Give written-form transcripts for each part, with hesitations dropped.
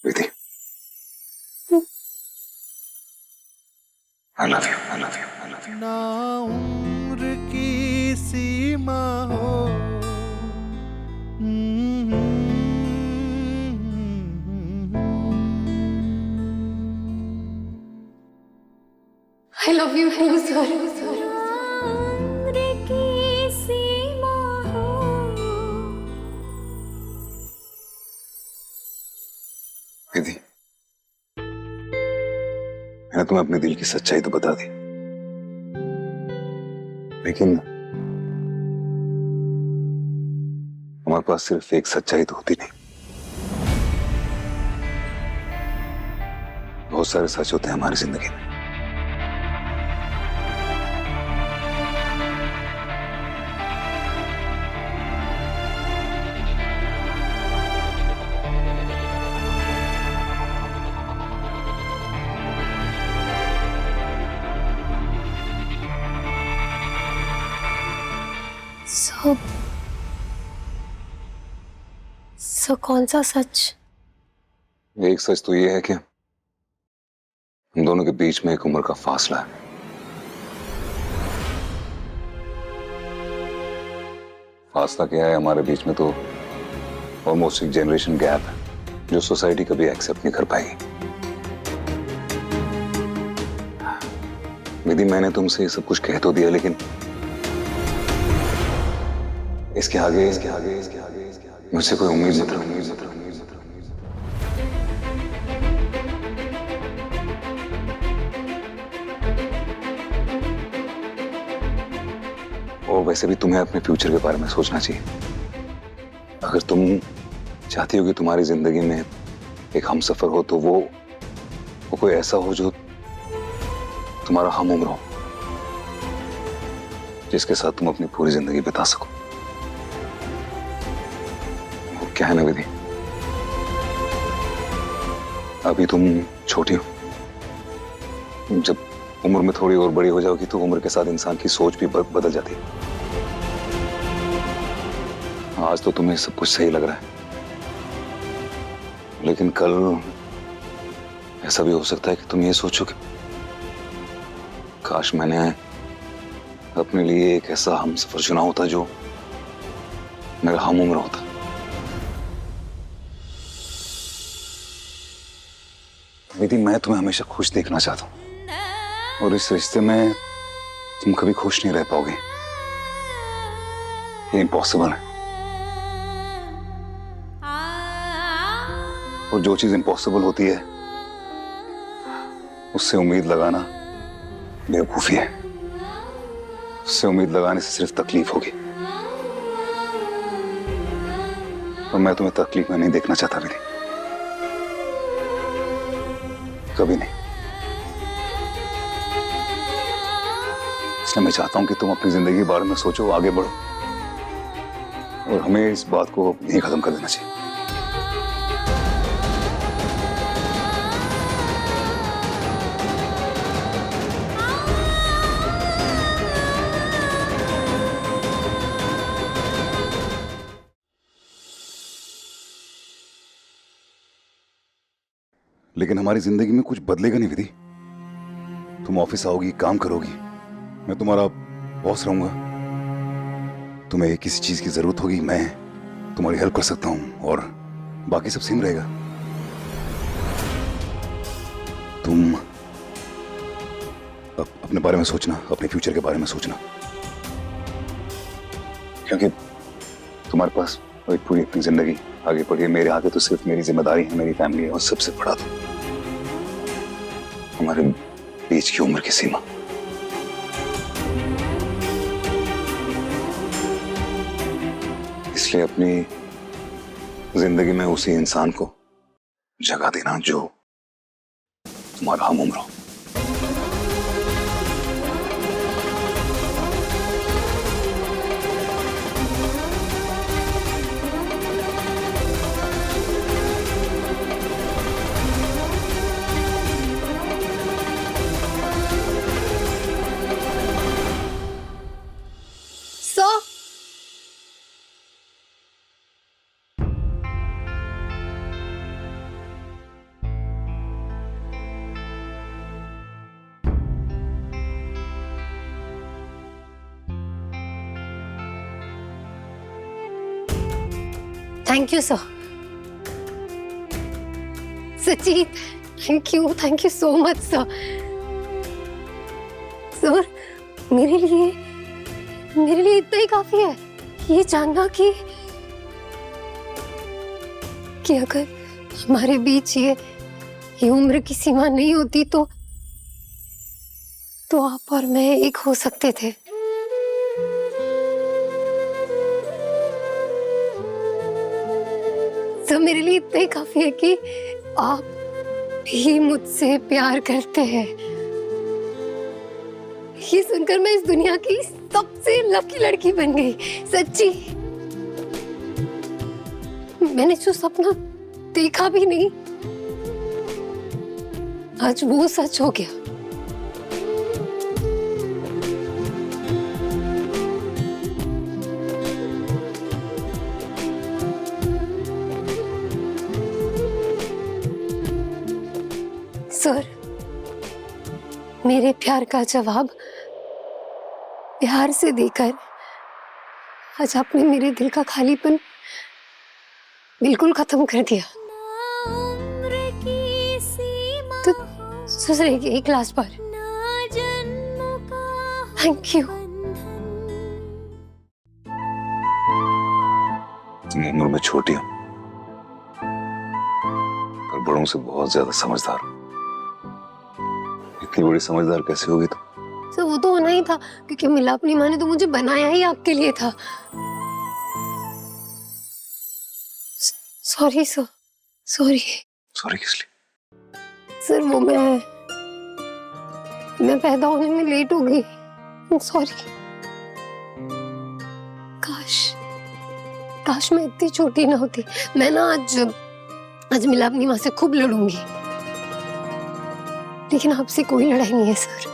Vidhi, I love you, I love you, I love you. ना उम्र की सीमा हो, I love you, sir. उम्र की सीमा हो। विधि, मैंने तुम्हें अपने दिल की सच्चाई तो बता दी, लेकिन हमारे पास सिर्फ एक सच्चाई तो होती नहीं, बहुत सारे सच होते हैं हमारी जिंदगी में। सो कौन सा सच? एक सच तो ये है कि हम दोनों के बीच में एक उम्र का फासला है। फासला क्या है, हमारे बीच में तो ऑलमोस्ट एक जनरेशन गैप है जो सोसाइटी कभी एक्सेप्ट नहीं कर पाएगी। विधि, मैंने तुमसे ये सब कुछ कह तो दिया, लेकिन इसके आगे मुझसे कोई उम्मीद मत रखो। और वैसे भी तुम्हें अपने फ्यूचर के बारे में सोचना चाहिए। अगर तुम चाहती हो कि तुम्हारी जिंदगी में एक हमसफर हो, तो वो कोई ऐसा हो जो तुम्हारा हम उम्र हो, जिसके साथ तुम अपनी पूरी जिंदगी बिता सको। वो क्या है ना विधि, अभी तुम छोटी हो, जब उम्र में थोड़ी और बड़ी हो जाओगी तो उम्र के साथ इंसान की सोच भी बदल जाती है। आज तो तुम्हें सब कुछ सही लग रहा है, लेकिन कल ऐसा भी हो सकता है कि तुम ये सोचो कि काश मैंने अपने लिए एक ऐसा हमसफर चुना होता जो मेरा हम उम्र होता। विधि, मैं तुम्हें हमेशा खुश देखना चाहता हूं, और इस रिश्ते में तुम कभी खुश नहीं रह पाओगे। ये इम्पॉसिबल है, और जो चीज इम्पॉसिबल होती है उससे उम्मीद लगाना बेवकूफी है। उससे उम्मीद लगाने से सिर्फ तकलीफ होगी, और मैं तुम्हें तकलीफ में नहीं देखना चाहता विधि, कभी नहीं। इसलिए मैं चाहता हूं कि तुम अपनी जिंदगी के बारे में सोचो, आगे बढ़ो, और हमें इस बात को नहीं खत्म कर देना चाहिए। लेकिन हमारी जिंदगी में कुछ बदलेगा नहीं विधि। तुम ऑफिस आओगी, काम करोगी, मैं तुम्हारा बॉस रहूंगा। तुम्हें किसी चीज की जरूरत होगी, मैं तुम्हारी हेल्प कर सकता हूं, और बाकी सब सेम रहेगा। तुम अपने बारे में सोचना, अपने फ्यूचर के बारे में सोचना, क्योंकि तुम्हारे पास एक पूरी अपनी जिंदगी आगे पड़ी है। मेरे आगे तो सिर्फ मेरी जिम्मेदारी है, मेरी फैमिली है, और सबसे बड़ा तो हमारे बीच की उम्र की सीमा। इसलिए अपनी जिंदगी में उसी इंसान को जगह देना जो तुम्हारा हम उम्र हो। थैंक यू सर, सच्ची thank you so much sir. Sir मेरे लिए इतना ही काफी है ये जानना कि अगर हमारे बीच ये उम्र की सीमा नहीं होती तो आप और मैं एक हो सकते थे। सर मेरे लिए इतना ही काफी है कि आप भी मुझसे प्यार करते हैं। ये सुनकर मैं इस दुनिया की सबसे लकी लड़की बन गई। सच्ची मैंने जो सपना देखा भी नहीं, आज वो सच हो गया। सर मेरे प्यार का जवाब प्यार से देकर आज आपने मेरे दिल का खालीपन बिल्कुल खत्म कर दिया। तो सर एक क्लास पर थैंक यू। तुम उम्र में छोटी हो पर बड़ों से बहुत ज्यादा समझदार हो। इतनी बड़ी समझदार कैसे होगी तुम? सर वो तो होना ही था क्योंकि मिलापनी माँ ने तो मुझे बनाया ही आपके लिए था। Sorry sir, sorry. सॉरी किस लिए? सर वो मैं पैदा होने में लेट हो गई। सॉरी। काश मैं इतनी छोटी ना होती। मैं ना आज मिलापनी माँ से खूब लड़ूंगी, लेकिन आपसे कोई लड़ाई नहीं है सर।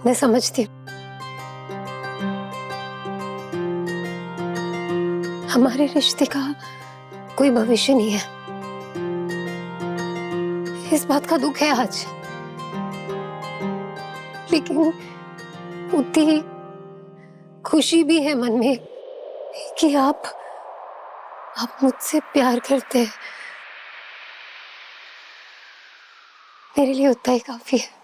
मैं समझती हूँ हमारे रिश्ते का कोई भविष्य नहीं है, इस बात का दुख है आज, लेकिन उतनी खुशी भी है मन में कि आप मुझसे प्यार करते हैं। मेरे लिए उतना ही काफी है।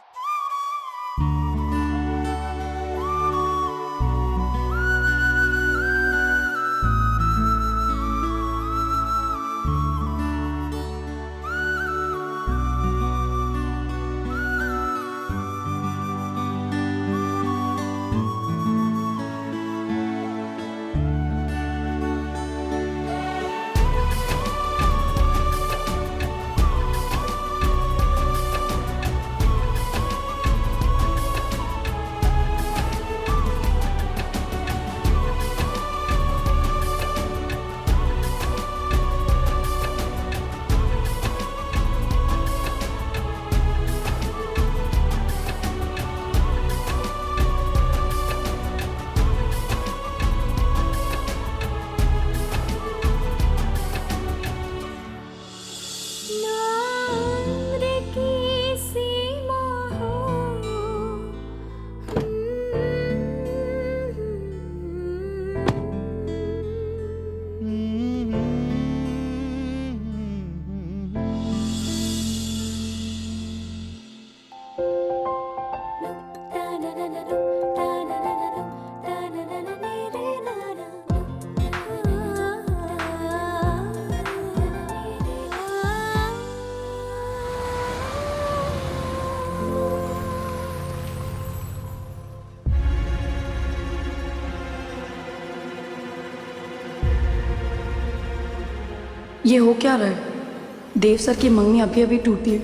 ये हो क्या रहा है? देव सर की मंगनी अभी अभी टूटी है,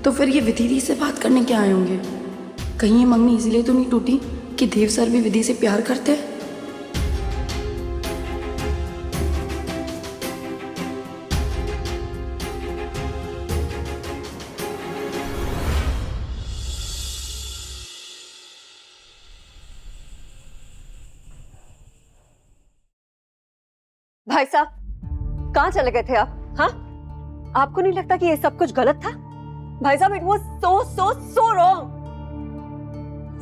तो फिर ये विधि दी से बात करने क्या आए होंगे? कहीं ये मंगनी इसलिए तो नहीं टूटी कि देव सर भी विधि से प्यार करते हैं? भाई साहब कहाँ चले गए थे आप? हाँ, आपको नहीं लगता कि ये सब कुछ गलत था? भाई साहब इट वाज सो रॉन्ग।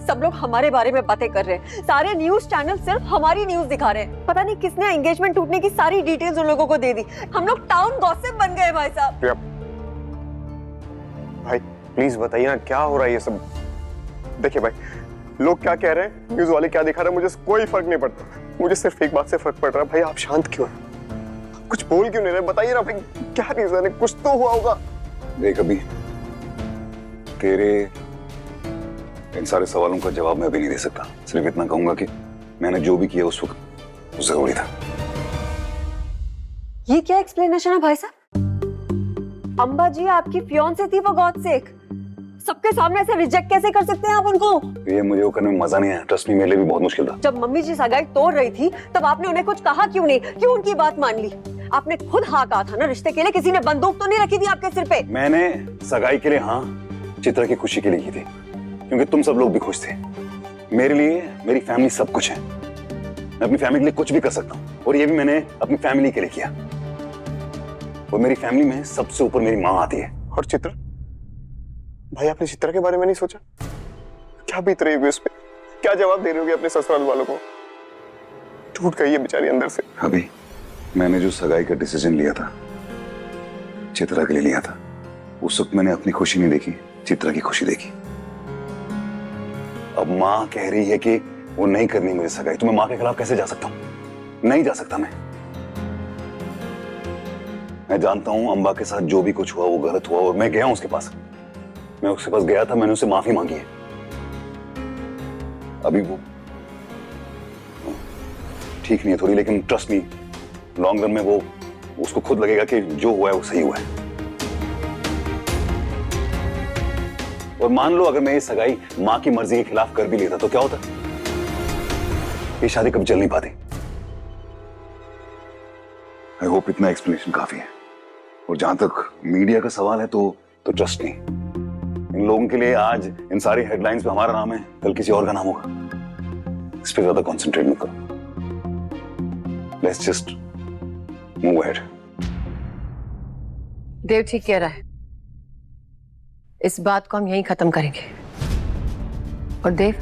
सब लोग हमारे बारे में बातें कर रहे हैं, सारे न्यूज चैनल सिर्फ हमारी न्यूज दिखा रहे हैं। पता नहीं किसने एंगेजमेंट टूटने की सारी डिटेल्स उन लोगों को दे दी। हम लोग टाउन गॉसिप बन गए भाई साहब। भाई प्लीज बताइए ना क्या हो रहा है ये सब। देखिए भाई, लोग क्या कह रहे हैं, न्यूज वाले क्या दिखा रहे हैं, मुझे कोई फर्क नहीं पड़ता। मुझे सिर्फ एक बात से फर्क पड़ रहा है, भाई आप शांत क्यों हैं? कुछ बोल क्यों नहीं रहे? बताइए ना भाई, क्या रीजन है? कुछ तो हुआ होगा। देख अभी तेरे इन सारे सवालों का जवाब मैं अभी नहीं दे सकता। सिर्फ इतना कहूंगा कि मैंने जो भी किया उस वक्त वो जरूरी था। ये क्या एक्सप्लेनेशन है भाई साहब? अंबा जी आपकी फियांसे थी, वो गॉड सेक। सबके सामने ऐसे रिजेक्ट कैसे कर सकते हैं आप उनको? ये मुझे वो करने में मजा नहीं आया। ट्रस्ट मी, मेरे लिए भी बहुत मुश्किल था। जब मम्मी जी सगाई तोड़ रही थी तब आपने उन्हें कुछ कहा क्यों नहीं? क्यों उनकी बात मान ली? आपने खुद हाँ कहा था ना रिश्ते के लिए। किसी ने बंदूक तो नहीं रखी थी आपके सिर पे? मैंने सगाई के लिए हाँ चित्रा की खुशी के लिए की थी, क्योंकि तुम सब लोग भी खुश थे। मेरे लिए मेरी फैमिली सब कुछ है। मैं अपनी फैमिली के लिए कुछ भी कर सकता हूँ, और ये भी मैंने अपनी फैमिली के लिए किया। और मेरी फैमिली में सबसे ऊपर मेरी माँ आती है। और चित्रा, भाई आपने चित्रा के बारे में नहीं सोचा? क्या बीत रही होगी उस पे? क्या जवाब दे रही होगी अपने ससुराल वालों को? टूट गई है बेचारी अंदर से। अभी मैंने जो सगाई का डिसीजन लिया था चित्रा के लिए लिया था। उस वक्त मैंने अपनी खुशी नहीं देखी, चित्रा की खुशी देखी। अब माँ कह रही है कि वो नहीं करनी मुझे सगाई, तो मैं माँ के खिलाफ कैसे जा सकता हूँ? नहीं जा सकता। मैं जानता हूँ अंबा के साथ जो भी कुछ हुआ वो गलत हुआ, और मैं गया हूं उसके पास। मैं उसके पास गया था, मैंने उससे माफी मांगी है। अभी वो ठीक नहीं है थोड़ी, लेकिन ट्रस्ट मी, लॉन्ग रन में वो उसको खुद लगेगा कि जो हुआ है वो सही हुआ है। और मान लो अगर मैं ये सगाई माँ की मर्जी के खिलाफ कर भी लेता तो क्या होता? ये शादी कभी चल नहीं पाती। आई होप इतना एक्सप्लेनेशन काफी है। और जहां तक मीडिया का सवाल है तो ट्रस्ट नहीं, इन लोगों के लिए आज इन सारी हेडलाइंस पे हमारा नाम है, कल किसी और का नाम होगा। इस पे ज्यादा कंसंट्रेट मत करो। Let's just move ahead. Dev ठीक कह रहा है, इस बात को हम यहीं खत्म करेंगे। और देव,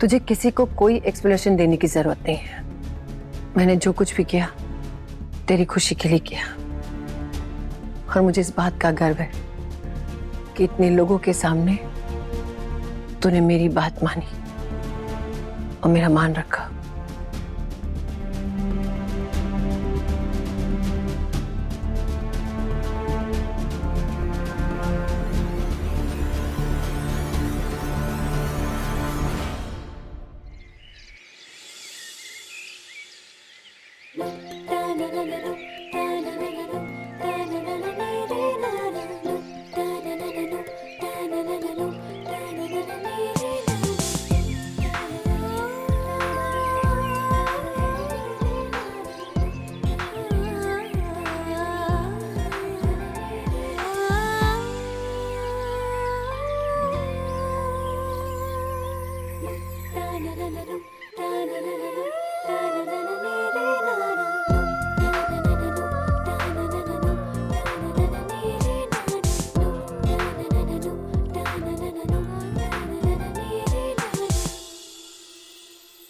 तुझे किसी को कोई एक्सप्लेनेशन देने की जरूरत नहीं है। मैंने जो कुछ भी किया तेरी खुशी के लिए किया, और मुझे इस बात का गर्व है कि इतने लोगों के सामने तूने मेरी बात मानी और मेरा मान रखा।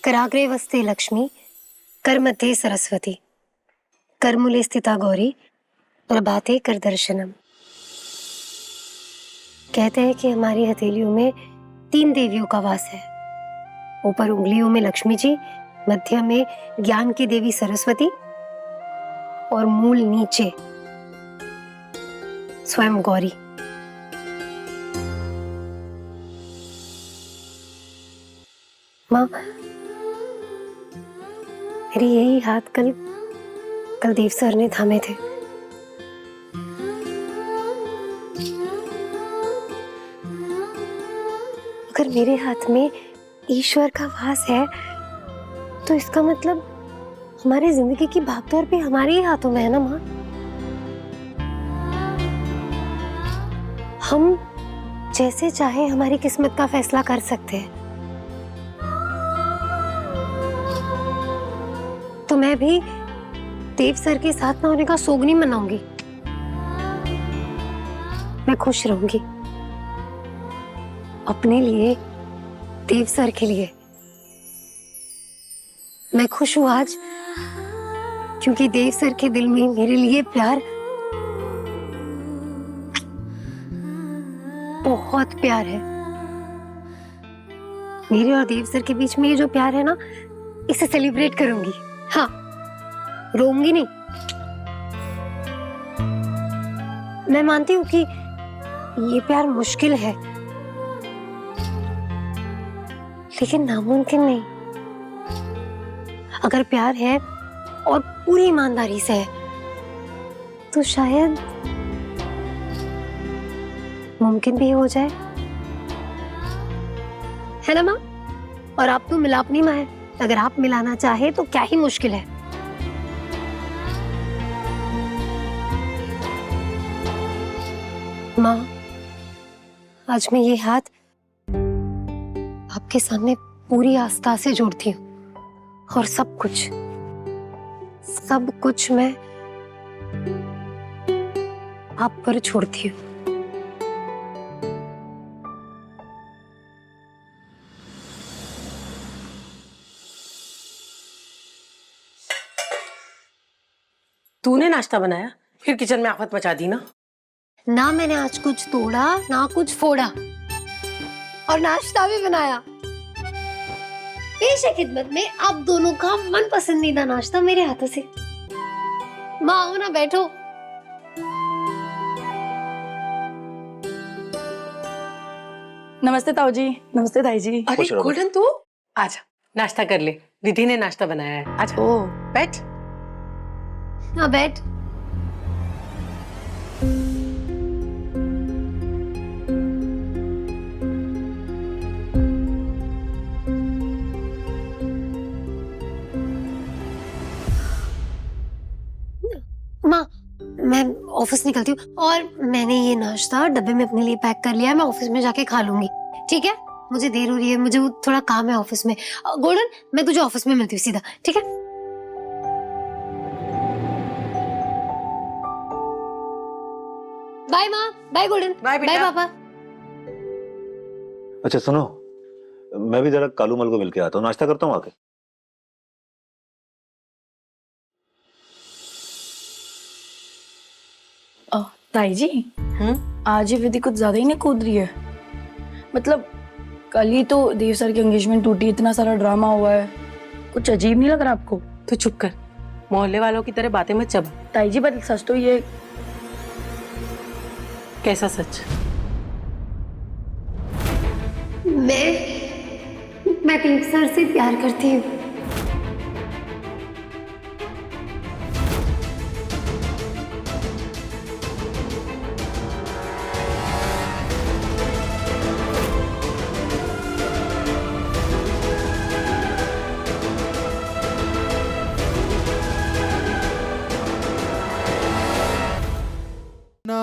कराग्रे वस्ते लक्ष्मी, कर मध्ये सरस्वती, करमूले स्थिता गौरी, प्रभाते कर दर्शनम। कहते हैं कि हमारी हथेलियों में 3 देवियों का वास है। ऊपर उंगलियों में लक्ष्मी जी, मध्य में ज्ञान की देवी सरस्वती, और मूल नीचे स्वयं गौरी। माँ, मेरे यही हाथ कल देव सर ने थामे थे। अगर मेरे हाथ में ईश्वर का वास है तो इसका मतलब हमारी जिंदगी की भागदौड़ भी हमारे ही हाथों में है ना माँ। हम जैसे चाहे हमारी किस्मत का फैसला कर सकते हैं। तो मैं भी देव सर के साथ ना होने का सोग नहीं मनाऊंगी। मैं खुश रहूंगी, अपने लिए देव सर के लिए। मैं खुश हूं आज क्योंकि देव सर के दिल में मेरे लिए प्यार, बहुत प्यार है। मेरे और देव सर के बीच में ये जो प्यार है ना, इसे सेलिब्रेट करूंगी। हाँ, रोऊंगी नहीं। मैं मानती हूँ कि ये प्यार मुश्किल है, लेकिन नामुमकिन नहीं। अगर प्यार है और पूरी ईमानदारी से है तो शायद मुमकिन भी हो जाए, है ना माँ? और आप तो मिलापनी माँ है, अगर आप मिलाना चाहे तो क्या ही मुश्किल है। माँ, आज मैं ये हाथ आपके सामने पूरी आस्था से जोड़ती हूँ और सब कुछ मैं आप पर छोड़ती हूँ। तूने नाश्ता बनाया, फिर किचन में आफत मचा दी ना। ना मैंने आज कुछ तोड़ा ना कुछ फोड़ा, और नाश्ता भी बनाया। पेश है खिदमत में आप दोनों का मन पसंदीदा नाश्ता मेरे हाथों से। माँ आओ ना, बैठो। नमस्ते ताऊ जी। नमस्ते ताई जी। अरे गोल्डन, तू आजा, नाश्ता कर ले। विधि ने नाश्ता बनाया है, आजा। ओ, बैठ। हाँ बैठ। माँ, मैं ऑफिस निकलती हूँ और मैंने ये नाश्ता डब्बे में अपने लिए पैक कर लिया है। मैं ऑफिस में जाके खा लूंगी, ठीक है? मुझे देर हो रही है, मुझे वो थोड़ा काम है ऑफिस में। गोल्डन, मैं तुझे ऑफिस में मिलती हूँ सीधा, ठीक है? बाय माँ, बाय गोल्डन, बाय बाय बेटा। पापा। अच्छा सुनो, मैं भी जरा कालूमल को मिलके आता हूँ, नाश्ता करता हूँ आके। ताई जी, आज ये विधि कुछ ज्यादा ही नहीं कूद रही है। मतलब कल ही तो देव सर की एंगेजमेंट टूटी, इतना सारा ड्रामा हुआ है, कुछ अजीब नहीं लग रहा आपको? तू चुप कर, मोहल्ले वालों की तरह बातें मत चबा। ताई जी, बट सच तो ये। कैसा सच? मैं देव सर से प्यार करती हूँ। ना